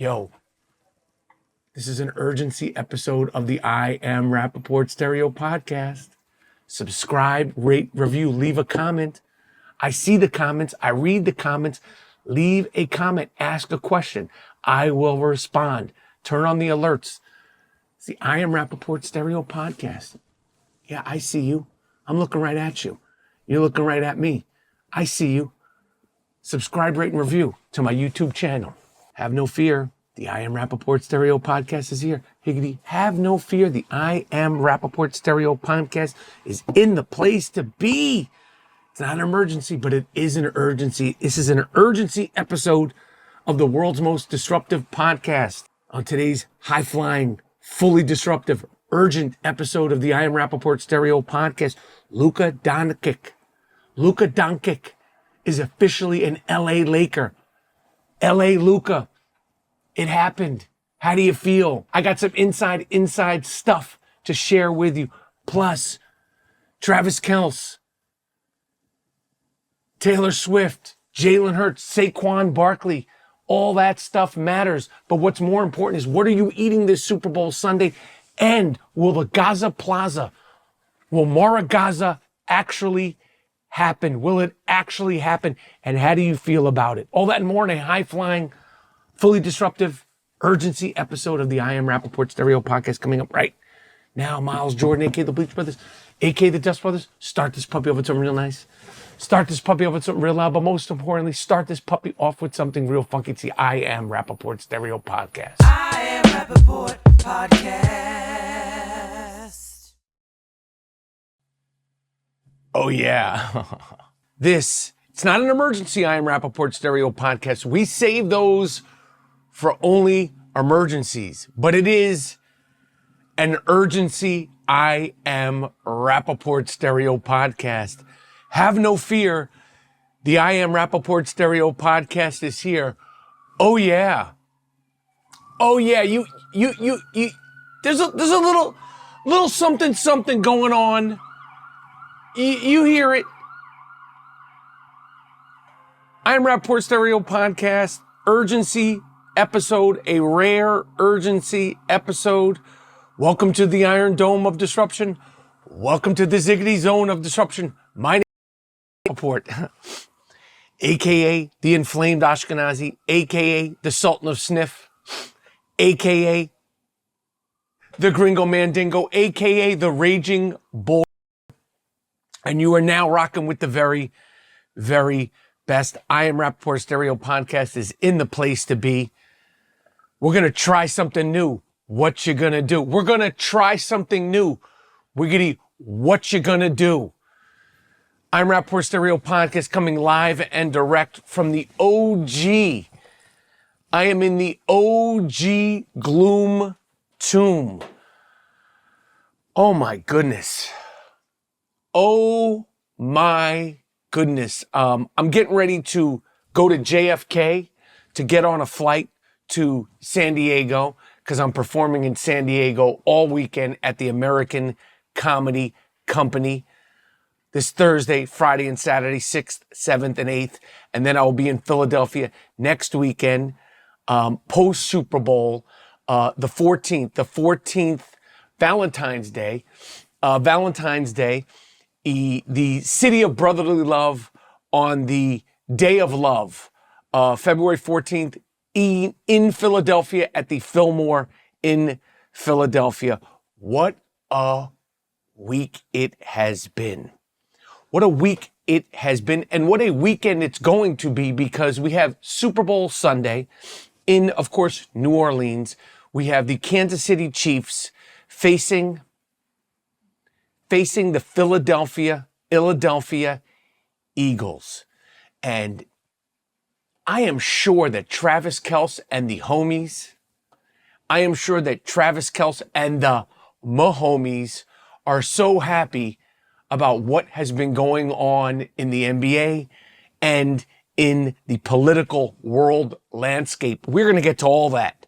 Yo, this is an urgency episode of the I Am Rapaport Stereo Podcast. Subscribe, rate, review, leave a comment. I see the comments. I read the comments. Leave a comment. Ask a question. I will respond. Turn on the alerts. It's the I Am Rapaport Stereo Podcast. Yeah, I see you. I'm looking right at you. You're looking right at me. I see you. Subscribe, rate, and review to my YouTube channel. Have no fear. The I Am Rapaport Stereo Podcast is here. Higgity, have no fear. The I Am Rapaport Stereo Podcast is in the place to be. It's not an emergency, but it is an urgency. This is an urgency episode of the world's most disruptive podcast. On today's high-flying, fully disruptive, urgent episode of the I Am Rapaport Stereo Podcast, Luka Doncic is officially an LA Laker. LA Luka. It happened. How do you feel? I got some inside stuff to share with you. Plus, Travis Kelce, Taylor Swift, Jalen Hurts, Saquon Barkley, all that stuff matters. But what's more important is, what are you eating this Super Bowl Sunday? And will the Gaza Plaza, will Mar-A-Gaza actually happen? Will it actually happen? And how do you feel about it? All that and more in a high-flying, fully disruptive, urgency episode of the I Am Rapaport Stereo Podcast coming up right now. Miles Jordan, a.k.a. the Bleach Brothers, a.k.a. the Dust Brothers. Start this puppy off with something real nice. Start this puppy off with something real loud. But most importantly, start this puppy off with something real funky. It's the I Am Rapaport Stereo Podcast. I Am Rapaport Podcast. Oh, yeah. It's not an emergency I Am Rapaport Stereo Podcast. We save those for only emergencies, but it is an urgency I Am Rapaport Stereo Podcast. Have no fear. The I Am Rapaport Stereo Podcast is here. Oh yeah. Oh yeah. You there's a little something going on. You hear it. I Am Rapaport Stereo Podcast, urgency episode, a rare urgency episode. Welcome to the Iron Dome of Disruption. Welcome to the Ziggity Zone of Disruption. My name is Rapaport, a.k.a. the Inflamed Ashkenazi, a.k.a. the Sultan of Sniff, a.k.a. the Gringo Mandingo, a.k.a. the Raging Bull. And you are now rocking with the very, very best. I Am Rapaport Stereo Podcast is in the place to be. We're going to try something new. What you going to do? We're going to try something new. Wiggity, what you going to do? I Am Rapaport Stereo Podcast coming live and direct from the OG. I am in the OG Gloom Tomb. Oh my goodness. Oh my goodness. I'm getting ready to go to JFK to get on a flight to San Diego because I'm performing in San Diego all weekend at the American Comedy Company this Thursday, Friday, and Saturday, 6th, 7th, and 8th. And then I will be in Philadelphia next weekend, post-Super Bowl, the 14th, Valentine's Day, the City of Brotherly Love on the Day of Love, February 14th, in Philadelphia at the Fillmore in Philadelphia. What a week it has been. What a week it has been, and what a weekend it's going to be, because we have Super Bowl Sunday in, of course, New Orleans. We have the Kansas City Chiefs facing the Philadelphia Eagles. And I am sure that Travis Kelce and the homies, I am sure that Travis Kelce and the Mahomies are so happy about what has been going on in the NBA and in the political world landscape. We're going to get to all that.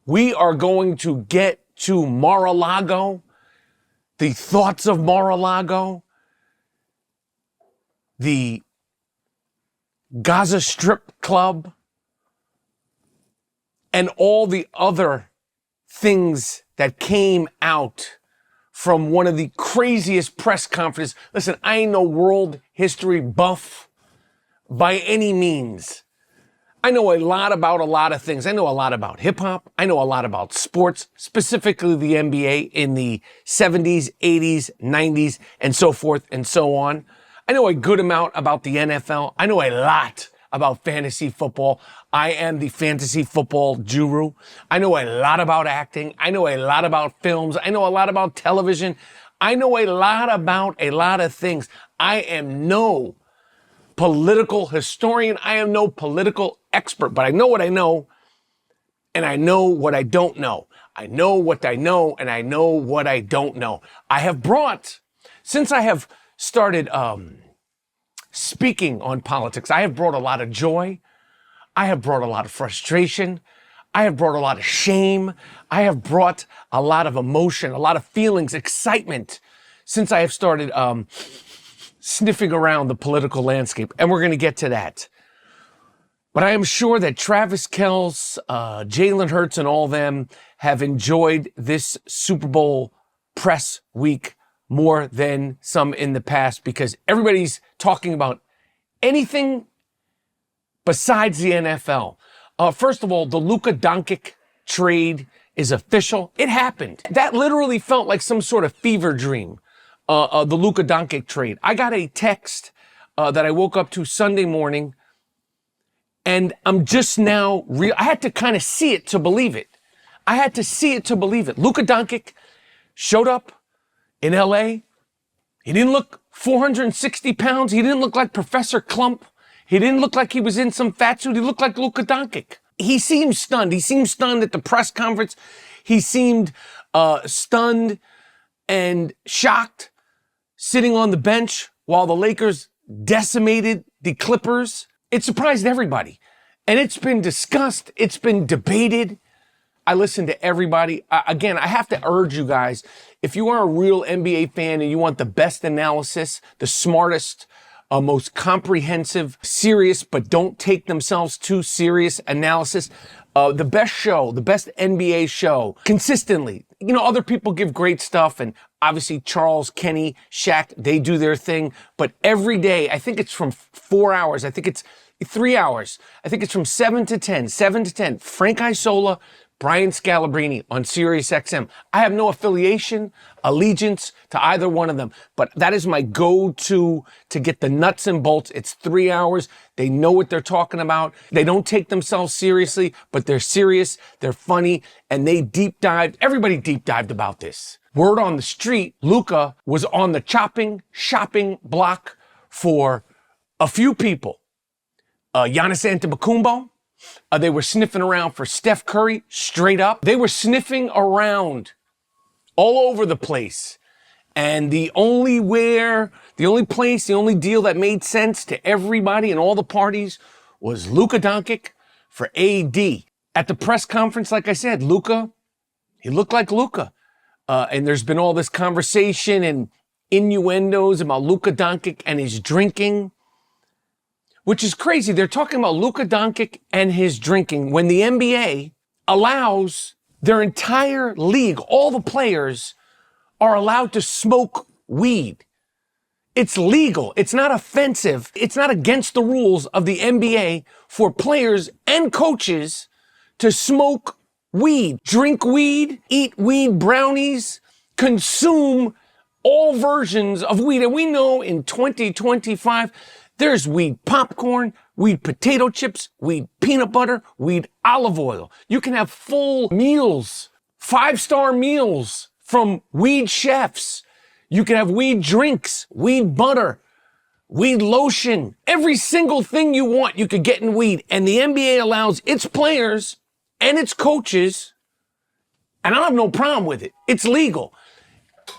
We are going to get to Mar-a-Lago, the thoughts of Mar-a-Lago, the Gaza Strip Club, and all the other things that came out from one of the craziest press conferences. Listen, I ain't no world history buff by any means. I know a lot about a lot of things. I know a lot about hip hop. I know a lot about sports, specifically the NBA in the 70s, 80s, 90s, and so forth and so on. I know a good amount about the NFL. I know a lot about fantasy football. I am the fantasy football guru. I know a lot about acting. I know a lot about films. I know a lot about television. I know a lot about a lot of things. I am no political historian. I am no political expert, but I know what I know, and I know what I don't know. I know what I know, and I know what I don't know. I have brought, since I have started speaking on politics, I have brought a lot of joy. I have brought a lot of frustration. I have brought a lot of shame. I have brought a lot of emotion, a lot of feelings, excitement, since I have started sniffing around the political landscape, and we're going to get to that. But I am sure that Travis Kelce, Jalen Hurts, and all them have enjoyed this Super Bowl press week more than some in the past, because everybody's talking about anything besides the NFL. First of all, the Luka Doncic trade is official. It happened. That literally felt like some sort of fever dream. The Luka Doncic trade. I got a text that I woke up to Sunday morning, and I'm just now I had to kind of see it to believe it. I had to see it to believe it. Luka Doncic showed up in LA. He didn't look 460 pounds. He didn't look like Professor Clump. He didn't look like he was in some fat suit. He looked like Luka Doncic. He seemed stunned. He seemed stunned at the press conference. He seemed stunned and shocked, sitting on the bench while the Lakers decimated the Clippers. It surprised everybody. And it's been discussed. It's been debated. I listen to everybody. Again, I have to urge you guys, if you are a real NBA fan and you want the best analysis, the smartest, most comprehensive, serious, but don't take themselves too serious analysis, the best show, the best NBA show, consistently. You know, other people give great stuff, and obviously Charles, Kenny, Shaq, they do their thing. But every day, I think it's from 4 hours. I think it's 3 hours. I think it's from 7 to 10, Frank Isola, Brian Scalabrine on Sirius XM. I have no affiliation, allegiance to either one of them, but that is my go-to to get the nuts and bolts. It's 3 hours. They know what they're talking about. They don't take themselves seriously, but they're serious, they're funny, and they deep dive. Everybody deep dived about this. Word on the street, Luka was on the shopping block for a few people. Giannis Antetokounmpo. They were sniffing around for Steph Curry, straight up. They were sniffing around all over the place. And the only deal that made sense to everybody and all the parties was Luka Doncic for AD. At the press conference, like I said, Luka, he looked like Luka. And there's been all this conversation and innuendos about Luka Doncic and his drinking, which is crazy. They're talking about Luka Doncic and his drinking when the NBA allows their entire league, all the players are allowed to smoke weed. It's legal. It's not offensive. It's not against the rules of the NBA for players and coaches to smoke weed, drink weed, eat weed brownies, consume all versions of weed. And we know in 2025, there's weed popcorn, weed potato chips, weed peanut butter, weed olive oil. You can have full meals, 5-star meals from weed chefs. You can have weed drinks, weed butter, weed lotion. Every single thing you want, you could get in weed. And the NBA allows its players and its coaches, and I don't have no problem with it. It's legal.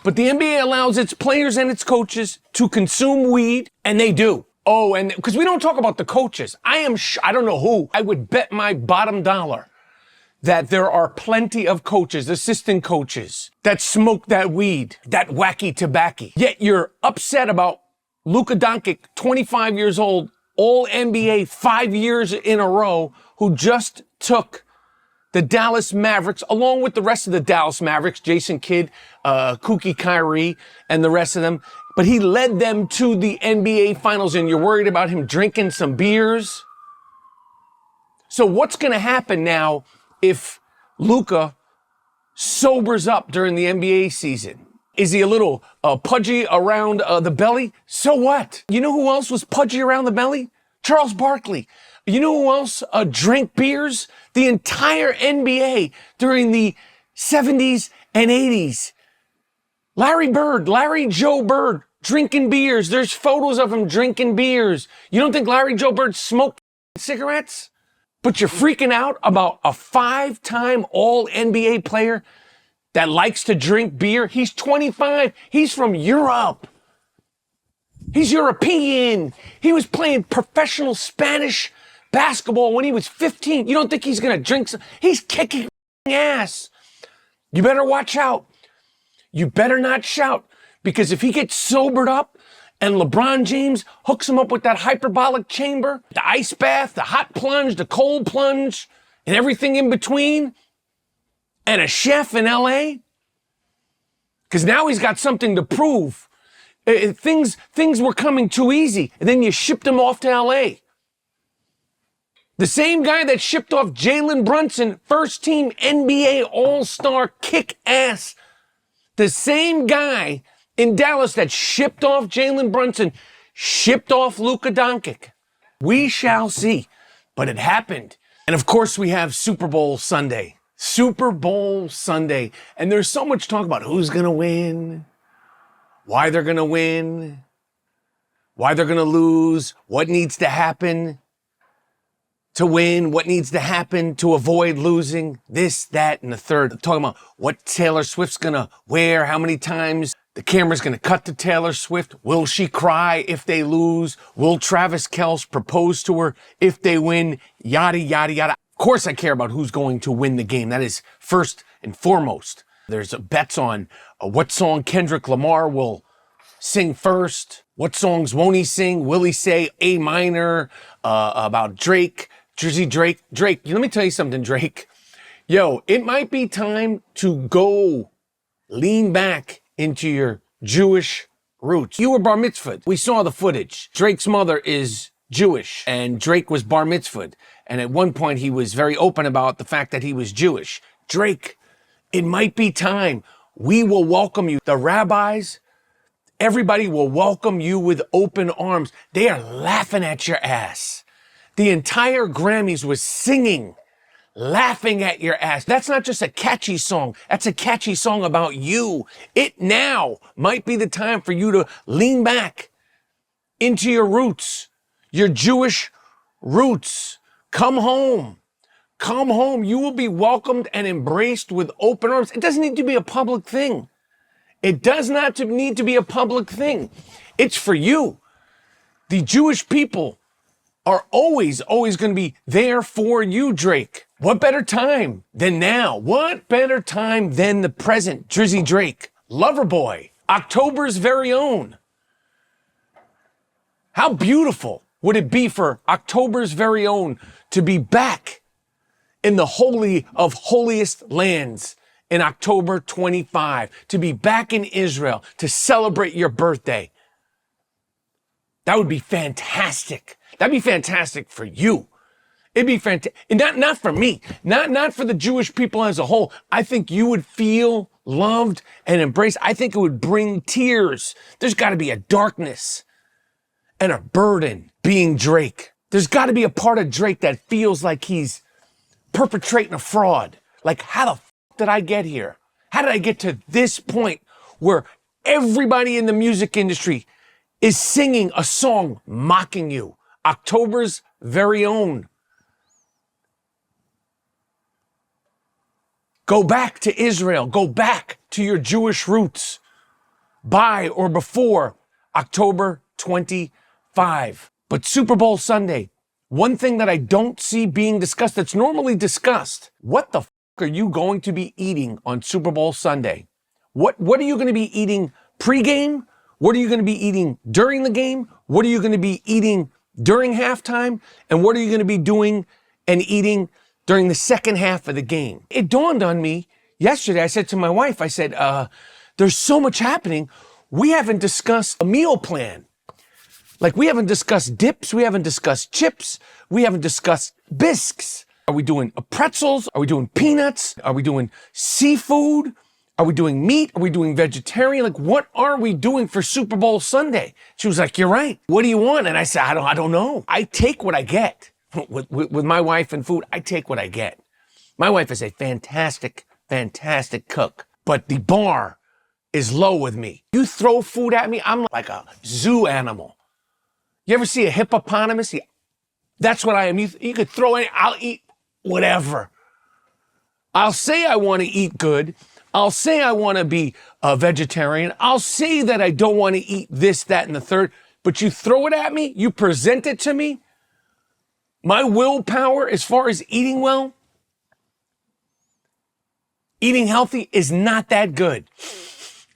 But the NBA allows its players and its coaches to consume weed, and they do. Oh, and because we don't talk about the coaches. I don't know who. I would bet my bottom dollar that there are plenty of coaches, assistant coaches, that smoke that weed, that wacky tobacco. Yet you're upset about Luka Doncic, 25 years old, all NBA 5 years in a row, who just took the Dallas Mavericks, along with the rest of the Dallas Mavericks, Jason Kidd, Kookie Kyrie, and the rest of them. But he led them to the NBA Finals, and you're worried about him drinking some beers? So what's going to happen now if Luka sobers up during the NBA season? Is he a little pudgy around the belly? So what? You know who else was pudgy around the belly? Charles Barkley. You know who else drank beers? The entire NBA during the 70s and 80s. Larry Joe Bird, drinking beers. There's photos of him drinking beers. You don't think Larry Joe Bird smoked cigarettes? But you're freaking out about a 5-time All-NBA player that likes to drink beer? He's 25. He's from Europe. He's European. He was playing professional Spanish basketball when he was 15. You don't think he's going to drink some? He's kicking ass. You better watch out. You better not shout, because if he gets sobered up and LeBron James hooks him up with that hyperbolic chamber, the ice bath, the hot plunge, the cold plunge, and everything in between, and a chef in LA, because now he's got something to prove. Things were coming too easy, and then you shipped him off to LA. The same guy that shipped off Jalen Brunson, first team NBA All-Star kick-ass. The same guy in Dallas that shipped off Jalen Brunson, shipped off Luka Doncic. We shall see, but it happened. And of course we have Super Bowl Sunday. Super Bowl Sunday. And there's so much talk about who's going to win, why they're going to win, why they're going to lose, what needs to happen to win, what needs to happen to avoid losing, this, that, and the third. I'm talking about what Taylor Swift's going to wear, how many times the camera's going to cut to Taylor Swift. Will she cry if they lose? Will Travis Kelce propose to her if they win? Yada, yada, yada. Of course I care about who's going to win the game. That is first and foremost. There's bets on what song Kendrick Lamar will sing first. What songs won't he sing? Will he say A minor about Drake? Drake. Let me tell you something, Drake. Yo, it might be time to go lean back into your Jewish roots. You were bar mitzvahed. We saw the footage. Drake's mother is Jewish, and Drake was bar mitzvahed. And at one point, he was very open about the fact that he was Jewish. Drake, it might be time. We will welcome you. The rabbis, everybody will welcome you with open arms. They are laughing at your ass. The entire Grammys was singing, laughing at your ass. That's not just a catchy song. That's a catchy song about you. It now might be the time for you to lean back into your roots, your Jewish roots. Come home. Come home. You will be welcomed and embraced with open arms. It doesn't need to be a public thing. It does not need to be a public thing. It's for you. The Jewish people are always going to be there for you, Drake. What better time than now? What better time than the present? Drizzy Drake, Loverboy, October's very own. How beautiful would it be for October's very own to be back in the holy of holiest lands in October 25, to be back in Israel to celebrate your birthday? That would be fantastic. That'd be fantastic for you. It'd be fantastic. Not for me, not for the Jewish people as a whole. I think you would feel loved and embraced. I think it would bring tears. There's got to be a darkness and a burden being Drake. There's got to be a part of Drake that feels like he's perpetrating a fraud. Like, how the f did I get here? How did I get to this point where everybody in the music industry is singing a song mocking you? October's very own. Go back to Israel. Go back to your Jewish roots by or before October 25. But Super Bowl Sunday, one thing that I don't see being discussed that's normally discussed, what the f are you going to be eating on Super Bowl Sunday? What are you going to be eating pregame? What are you going to be eating during the game? What are you going to be eating during halftime? And what are you going to be doing and eating during the second half of the game. It dawned on me yesterday. I said to my wife, I said, there's so much happening. We haven't discussed a meal plan. Like, we haven't discussed dips. We haven't discussed chips. We haven't discussed bisques. Are we doing pretzels? Are we doing peanuts? Are we doing seafood? Are we doing meat? Are we doing vegetarian? Like, what are we doing for Super Bowl Sunday? She was like, you're right. What do you want? And I said, I don't know. I take what I get. With my wife and food, I take what I get. My wife is a fantastic, fantastic cook, but the bar is low with me. You throw food at me, I'm like a zoo animal. You ever see a hippopotamus? That's what I am. You could throw any, I'll eat whatever. I'll say I want to eat good. I'll say I want to be a vegetarian. I'll say that I don't want to eat this, that, and the third, but you throw it at me, you present it to me. My willpower, as far as eating well, eating healthy, is not that good.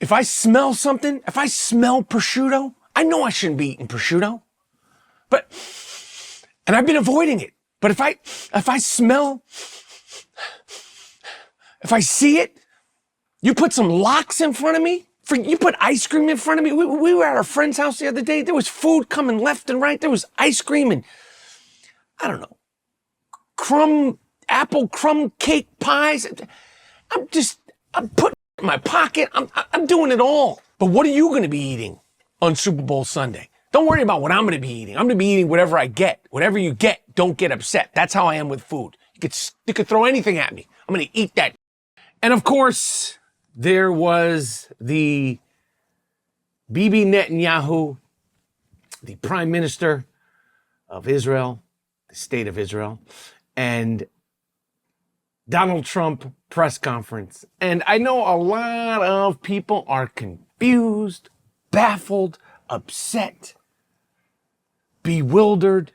If I smell something, if I smell prosciutto, I know I shouldn't be eating prosciutto. And I've been avoiding it. But if I smell, if I see it, you put some lox in front of me, you put ice cream in front of me. We were at our friend's house the other day. There was food coming left and right. There was ice cream and, I don't know, apple crumb cake pies. I'm putting it in my pocket. I'm doing it all. But what are you going to be eating on Super Bowl Sunday? Don't worry about what I'm going to be eating. I'm going to be eating whatever I get. Whatever you get, don't get upset. That's how I am with food. You could throw anything at me. I'm going to eat that. And of course, there was the Bibi Netanyahu, the Prime Minister of Israel, the State of Israel, and Donald Trump press conference. And I know a lot of people are confused, baffled, upset, bewildered,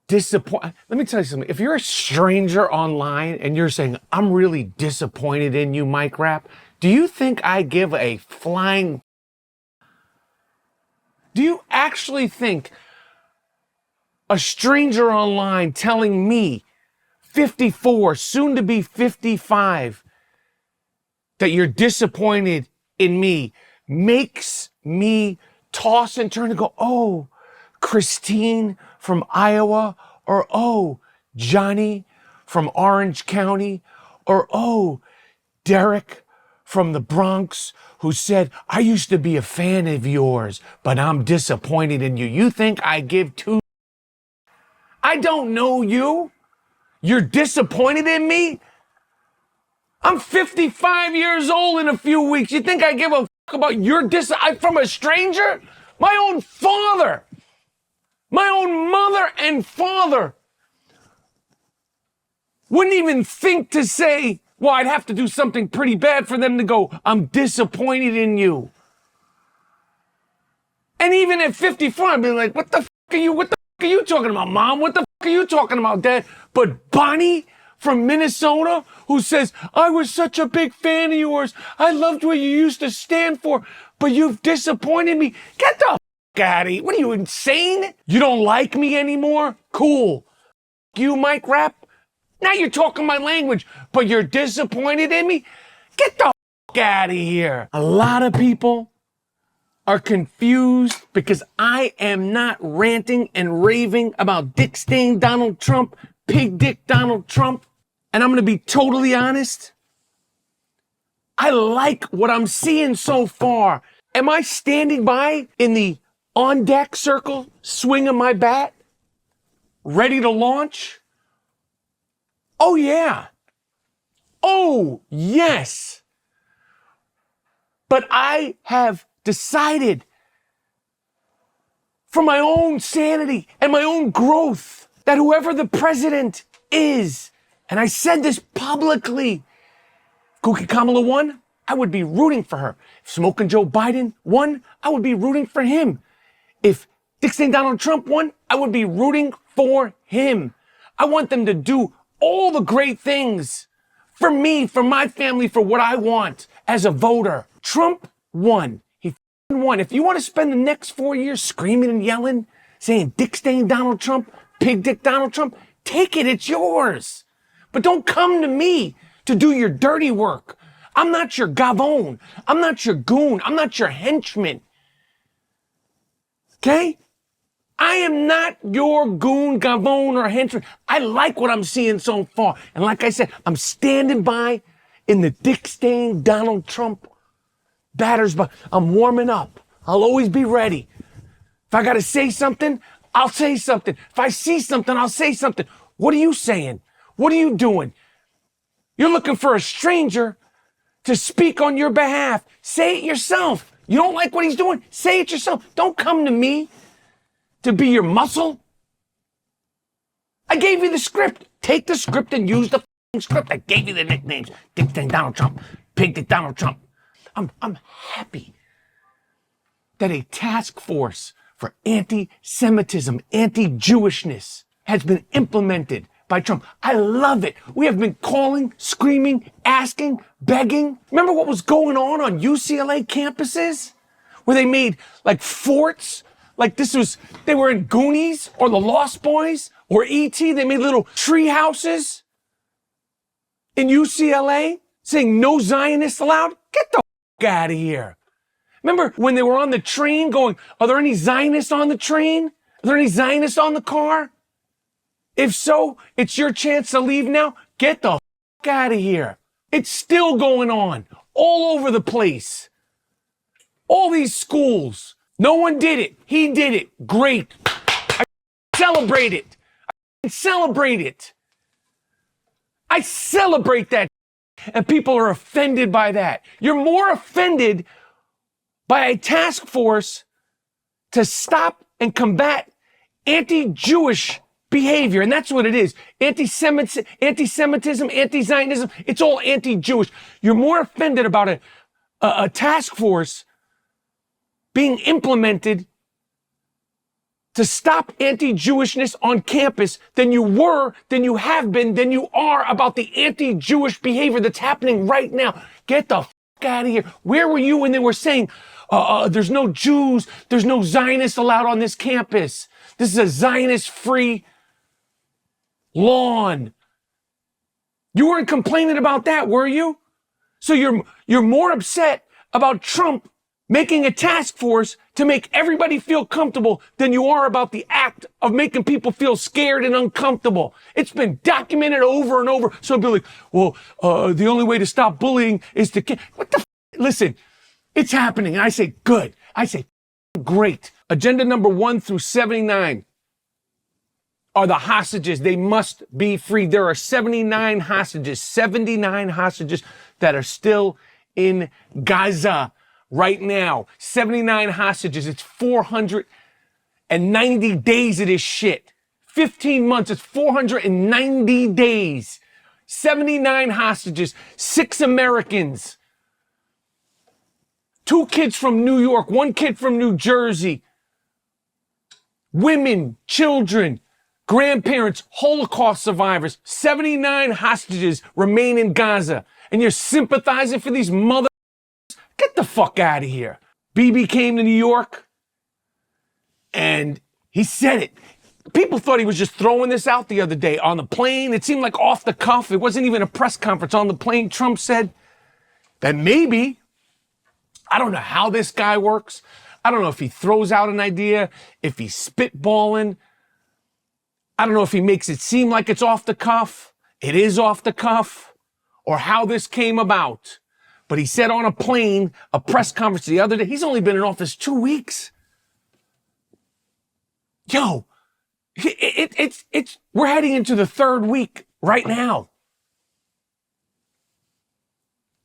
disappointed. Let me tell you something. If you're a stranger online and you're saying, I'm really disappointed in you, Mike Rap, do you think I give a flying... Do you actually think a stranger online telling me, 54, soon to be 55, that you're disappointed in me makes me toss and turn and go, oh, Christine from Iowa, or oh, Johnny from Orange County, or oh, Derek from the Bronx, who said, I used to be a fan of yours, but I'm disappointed in you. You think I give two? I don't know you. You're disappointed in me? I'm 55 years old in a few weeks. You think I give a fuck about your from a stranger? My own father, my own mother and father wouldn't even think to say, well, I'd have to do something pretty bad for them to go, I'm disappointed in you. And even at 54, I'd be like, what the fuck are you talking about, Mom? What the fuck are you talking about, Dad? But Bonnie from Minnesota, who says, I was such a big fan of yours. I loved what you used to stand for, but you've disappointed me. Get the fuck out of here. What are you, insane? You don't like me anymore? Cool. You, Mike Rap? Now you're talking my language, but you're disappointed in me? Get the fuck out of here. A lot of people are confused because I am not ranting and raving about dick stain Donald Trump, pig dick Donald Trump. And I'm going to be totally honest. I like what I'm seeing so far. Am I standing by in the on deck circle, swinging my bat, ready to launch? Oh, yeah. Oh, yes. But I have decided, for my own sanity and my own growth, that whoever the president is, and I said this publicly, if Kamala won, I would be rooting for her. If Smoking Joe Biden won, I would be rooting for him. If Dick Stain Donald Trump won, I would be rooting for him. I want them to do all the great things for me, for my family, for what I want as a voter. Trump won. He won. If you want to spend the next 4 years screaming and yelling, saying Dick Stain Donald Trump, Pig Dick Donald Trump, take it. It's yours. But don't come to me to do your dirty work. I'm not your gavone. I'm not your goon. I'm not your henchman. Okay? I am not your goon, gavone, or henchman. I like what I'm seeing so far. And like I said, I'm standing by in the dick-stained Donald Trump batters, but I'm warming up. I'll always be ready. If I got to say something, I'll say something. If I see something, I'll say something. What are you saying? What are you doing? You're looking for a stranger to speak on your behalf. Say it yourself. You don't like what he's doing? Say it yourself. Don't come to me to be your muscle. I gave you the script. Take the script and use the script. I gave you the nicknames. Dick Dang Donald Trump. Pig Dick Donald Trump. I'm happy that a task force for anti-Semitism, anti-Jewishness has been implemented by Trump. I love it. We have been calling, screaming, asking, begging. Remember what was going on UCLA campuses? Where they made like forts, like they were in Goonies or The Lost Boys or E.T. They made little tree houses in UCLA saying no Zionists allowed. Get the out of here. Remember when they were on the train going, are there any Zionists on the train? Are there any Zionists on the car? If so, it's your chance to leave now. Get the out of here. It's still going on all over the place. All these schools. No one did it. He did it. Great. I celebrate it. I celebrate it. I celebrate that. And people are offended by that. You're more offended by a task force to stop and combat anti-Jewish behavior. And that's what it is. Anti-Semitism, anti-Zionism, it's all anti-Jewish. You're more offended about a task force being implemented to stop anti-Jewishness on campus than you have been, than you are about the anti-Jewish behavior that's happening right now. Get the out of here. Where were you when they were saying, there's no Jews, there's no Zionists allowed on this campus? This is a Zionist-free lawn. You weren't complaining about that, were you? So you're more upset about Trump making a task force to make everybody feel comfortable than you are about the act of making people feel scared and uncomfortable. It's been documented over and over. So it'll be like, well, the only way to stop bullying is to what the listen, it's happening. And I say, good. I say, great. Agenda number 1 through 79 are the hostages. They must be free. There are 79 hostages that are still in Gaza right now. 79 hostages. It's 490 days of this shit. 15 months. It's 490 days. 79 hostages. 6 Americans. 2 kids from New York. 1 kid from New Jersey. Women, children, grandparents, Holocaust survivors. 79 hostages remain in Gaza. And you're sympathizing for these mother... Get the fuck out of here. Bibi came to New York and he said it. People thought he was just throwing this out the other day on the plane. It seemed like off the cuff. It wasn't even a press conference on the plane. Trump said that maybe, I don't know how this guy works. I don't know if he throws out an idea, if he's spitballing. I don't know if he makes it seem like it's off the cuff. It is off the cuff, or how this came about. But he said on a plane, a press conference the other day, he's only been in office 2 weeks. Yo, we're heading into the 3rd week right now.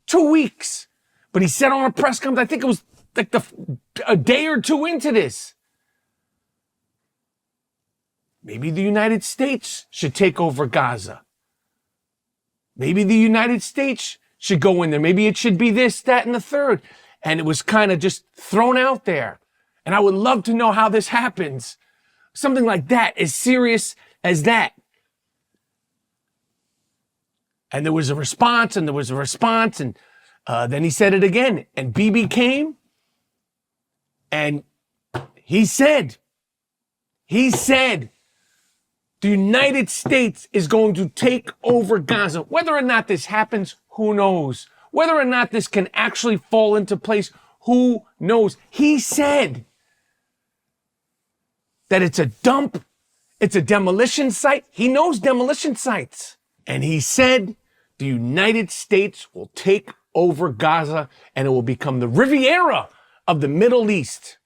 2 weeks. But he said on a press conference, I think it was like a day or 2 into this. Maybe the United States should take over Gaza. Maybe the United States should go in there. Maybe it should be this, that, and the third. And it was kind of just thrown out there. And I would love to know how this happens. Something like that, as serious as that. And there was a response, and then he said it again. And Bibi came, and he said, The United States is going to take over Gaza. Whether or not this happens, who knows? Whether or not this can actually fall into place, who knows? He said that it's a dump, it's a demolition site. He knows demolition sites. And he said the United States will take over Gaza and it will become the Riviera of the Middle East.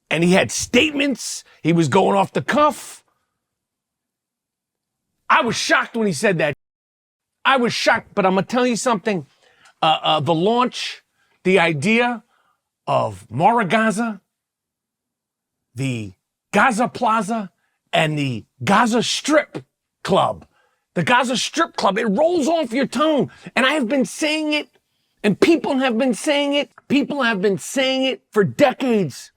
And he had statements. He was going off the cuff. I was shocked when he said that. I was shocked, but I'm going to tell you something. The launch, the idea of Mar-A-Gaza, the Gaza Plaza, and the Gaza Strip Club. The Gaza Strip Club, it rolls off your tongue. And I have been saying it, and people have been saying it. People have been saying it for decades.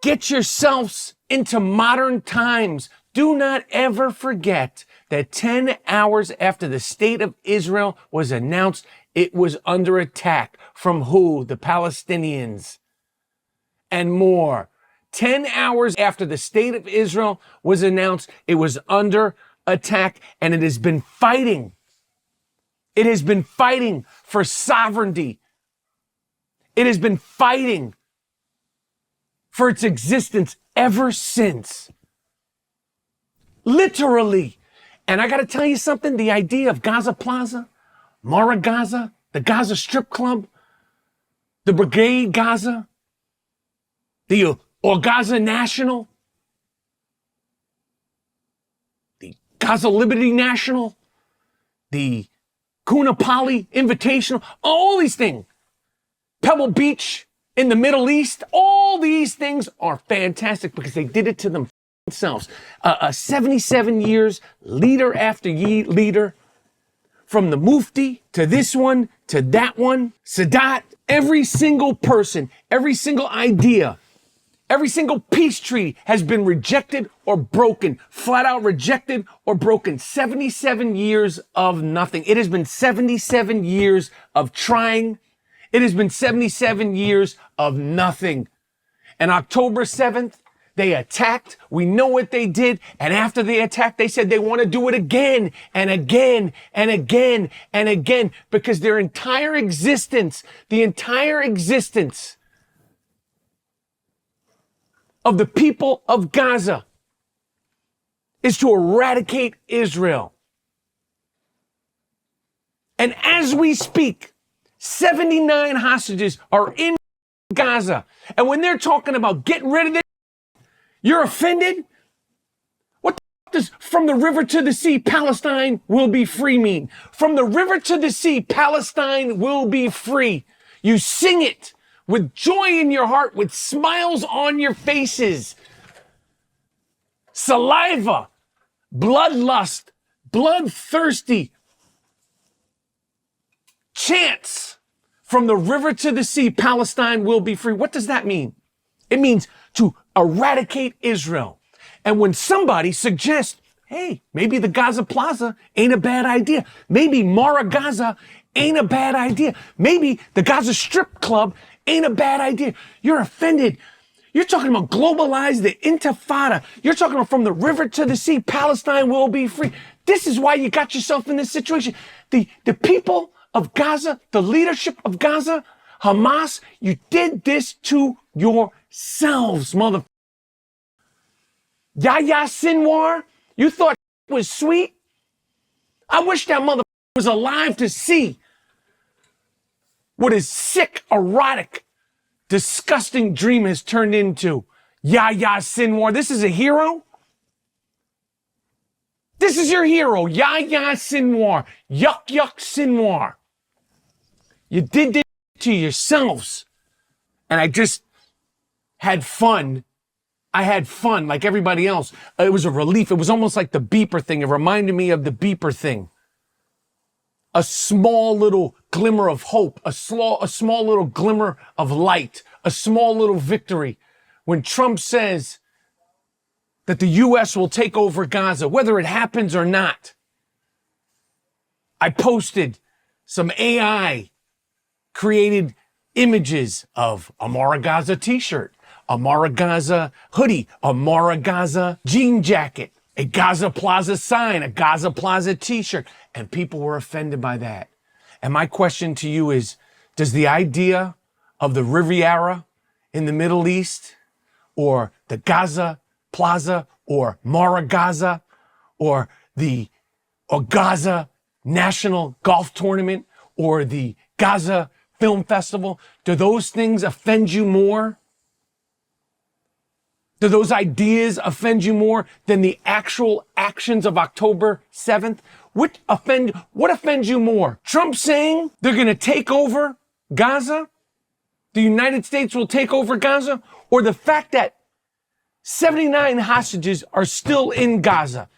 Get yourselves into modern times. Do not ever forget that 10 hours after the state of Israel was announced, it was under attack. From who? The Palestinians and more. 10 hours after the state of Israel was announced, it was under attack, and it has been fighting. It has been fighting for sovereignty. It has been fighting for its existence ever since. Literally. And I got to tell you something, the idea of Gaza Plaza, Mar-A-Gaza, the Gaza Strip Club, the Brigade Gaza, the Gaza National, the Gaza Liberty National, the Kunapali Invitational, all these things, Pebble Beach in the Middle East, all these things are fantastic because they did it to themselves. 77 years, leader after leader, from the Mufti to this one to that one, Sadat, every single person, every single idea, every single peace treaty has been rejected or broken, flat out rejected or broken. 77 years of nothing. It has been 77 years of trying. It has been 77 years of nothing. And October 7th, they attacked. We know what they did. And after they attacked, they said they want to do it again and again and again and again, because their entire existence, the entire existence of the people of Gaza is to eradicate Israel. And as we speak, 79 hostages are in Gaza. And when they're talking about getting rid of this, you're offended? What does from the river to the sea, Palestine will be free mean? From the river to the sea, Palestine will be free. You sing it with joy in your heart, with smiles on your faces. Saliva, bloodlust, bloodthirsty chants. From the river to the sea, Palestine will be free. What does that mean? It means to eradicate Israel. And when somebody suggests, hey, maybe the Gaza Plaza ain't a bad idea. Maybe Mar-A-Gaza ain't a bad idea. Maybe the Gaza Strip Club ain't a bad idea. You're offended. You're talking about globalize the intifada. You're talking about from the river to the sea, Palestine will be free. This is why you got yourself in this situation. The people of Gaza, the leadership of Gaza, Hamas, you did this to yourselves, mother. Yahya Sinwar, you thought was sweet? I wish that mother was alive to see what his sick, erotic, disgusting dream has turned into. Yahya Sinwar, this is a hero? This is your hero, Yahya Sinwar, Yuck Sinwar. You did this to yourselves. And I just had fun. I had fun like everybody else. It was a relief. It was almost like the beeper thing. It reminded me of the beeper thing. A small little glimmer of hope, a small little glimmer of light, a small little victory. When Trump says that the U.S. will take over Gaza, whether it happens or not. I posted some AI created images of a Mar-A-Gaza t-shirt, a Mar-A-Gaza hoodie, a Mar-A-Gaza jean jacket, a Gaza Plaza sign, a Gaza Plaza t-shirt, and people were offended by that. And my question to you is, does the idea of the Riviera in the Middle East, or the Gaza Plaza, or Mar-A-Gaza, or the Gaza National Golf Tournament, or the Gaza Film Festival, do those things offend you more? Do those ideas offend you more than the actual actions of October 7th? What offends you more? Trump saying they're going to take over Gaza? The United States will take over Gaza? Or the fact that 79 hostages are still in Gaza?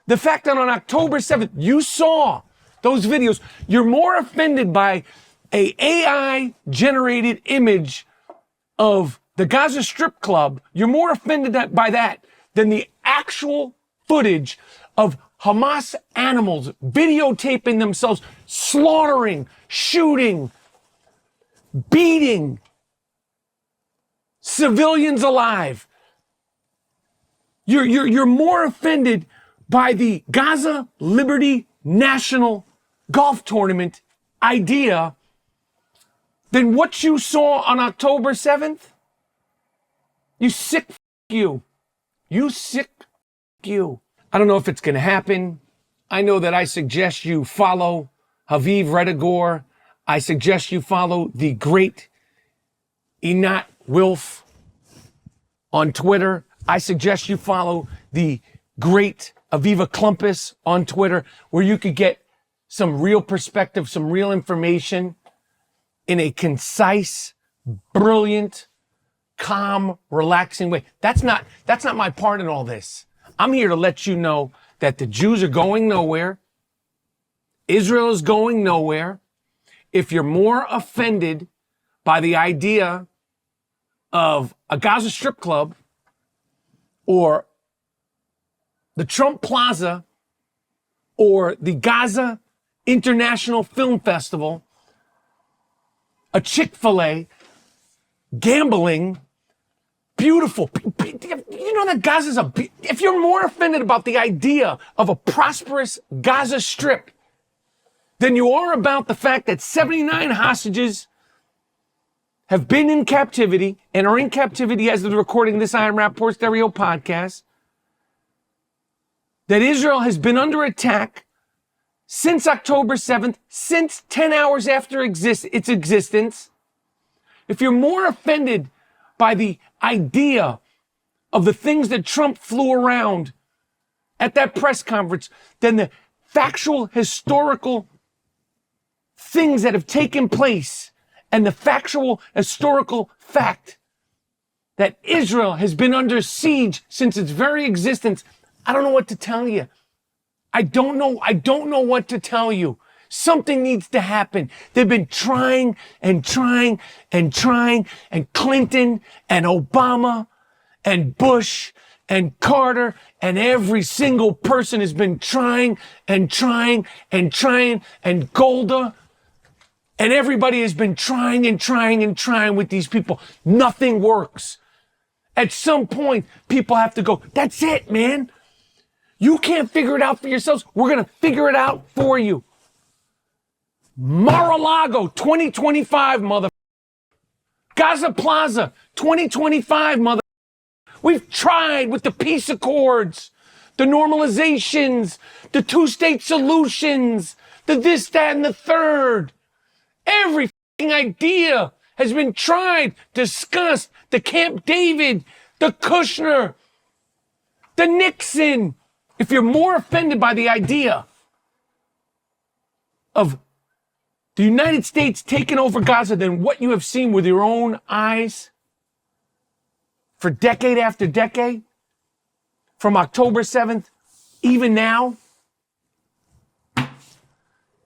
The fact that on October 7th, you saw those videos, you're more offended by a AI-generated image of the Gaza Strip Club, you're more offended by that than the actual footage of Hamas animals videotaping themselves slaughtering, shooting, beating civilians alive. You're more offended by the Gaza Liberty National Golf Tournament idea than what you saw on October 7th? You sick you. You sick you. I don't know if it's going to happen. I know that I suggest you follow Haviv Redagor. I suggest you follow the great Inat Wilf on Twitter. I suggest you follow the great Aviva Klumpus on Twitter, where you could get some real perspective, some real information in a concise, brilliant, calm, relaxing way. That's not my part in all this. I'm here to let you know that the Jews are going nowhere. Israel is going nowhere. If you're more offended by the idea of a Gaza Strip Club or the Trump Plaza or the Gaza International Film Festival, a Chick-fil-A, gambling, beautiful. You know that Gaza's if you're more offended about the idea of a prosperous Gaza Strip than you are about the fact that 79 hostages have been in captivity and are in captivity as of the recording of this I AM Rapaport Stereo podcast, that Israel has been under attack since October 7th, since 10 hours after its existence. If you're more offended by the idea of the things that Trump flew around at that press conference than the factual, historical things that have taken place and the factual, historical fact that Israel has been under siege since its very existence, I don't know what to tell you. I don't know what to tell you. Something needs to happen. They've been trying and trying and trying, and Clinton and Obama and Bush and Carter and every single person has been trying and trying and trying, and Golda, and everybody has been trying and trying and trying with these people. Nothing works. At some point, people have to go, that's it, man. You can't figure it out for yourselves. We're going to figure it out for you. Mar-a-Lago 2025, mother. Gaza Plaza 2025, mother. We've tried with the peace accords, the normalizations, the two-state solutions, the this, that, and the third. Every idea has been tried, discussed. The Camp David, the Kushner, the Nixon. If you're more offended by the idea of the United States taking over Gaza than what you have seen with your own eyes for decade after decade, from October 7th, even now,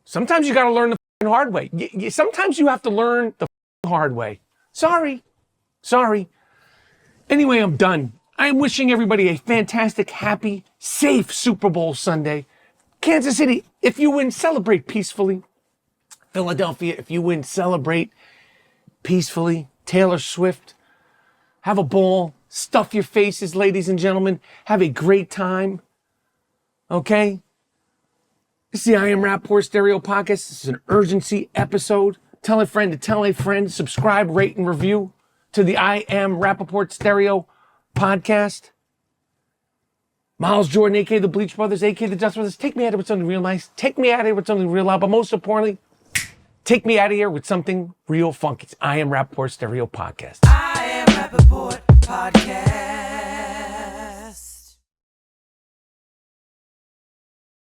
sometimes you got to learn the hard way. Sometimes you have to learn the hard way. Sorry. Anyway, I'm done. I am wishing everybody a fantastic, happy, safe Super Bowl Sunday. Kansas City, if you win, celebrate peacefully. Philadelphia, if you win, celebrate peacefully. Taylor Swift, Have a ball. Stuff your faces, ladies and gentlemen. Have a great time. Okay? This is the I Am Rapaport Stereo Podcast. This is an urgency episode. Tell a friend to tell a friend. Subscribe, rate, and review to the I Am Rapaport Stereo Podcast. Miles Jordan, a.k.a. the Bleach Brothers, a.k.a. the Dust Brothers. Take me out of here with something real nice. Take me out of here with something real loud. But most importantly, take me out of here with something real funky. It's I Am Rapaport Stereo Podcast. I Am Rapaport Podcast.